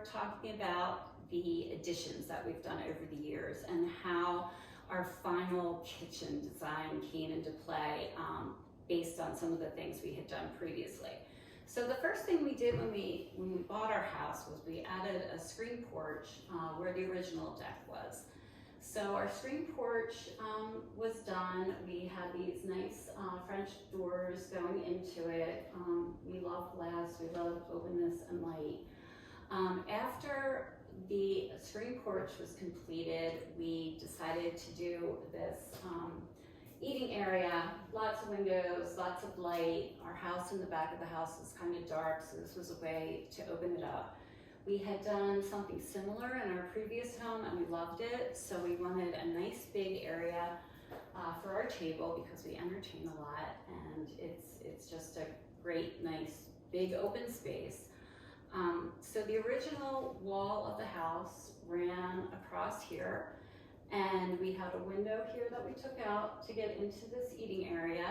start talking about the additions that we've done over the years and how our final kitchen design came into play based on some of the things we had done previously. So the first thing we did when we bought our house was we added a screen porch where the original deck was. So our screen porch was done. We had these nice French doors going into it. We love glass, we love openness and light. After the screen porch was completed, we decided to do this eating area, lots of windows, lots of light. Our house in the back of the house is kind of dark, so this was a way to open it up. We had done something similar in our previous home and we loved it, so we wanted a nice big area for our table because we entertain a lot, and it's just a great, nice, big open space. So the original wall of the house ran across here, and we had a window here that we took out to get into this eating area.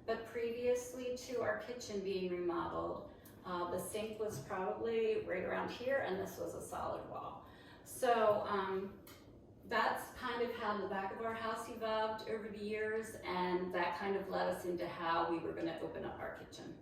But previously to our kitchen being remodeled, the sink was probably right around here, and this was a solid wall. So that's kind of how the back of our house evolved over the years, and that kind of led us into how we were going to open up our kitchen.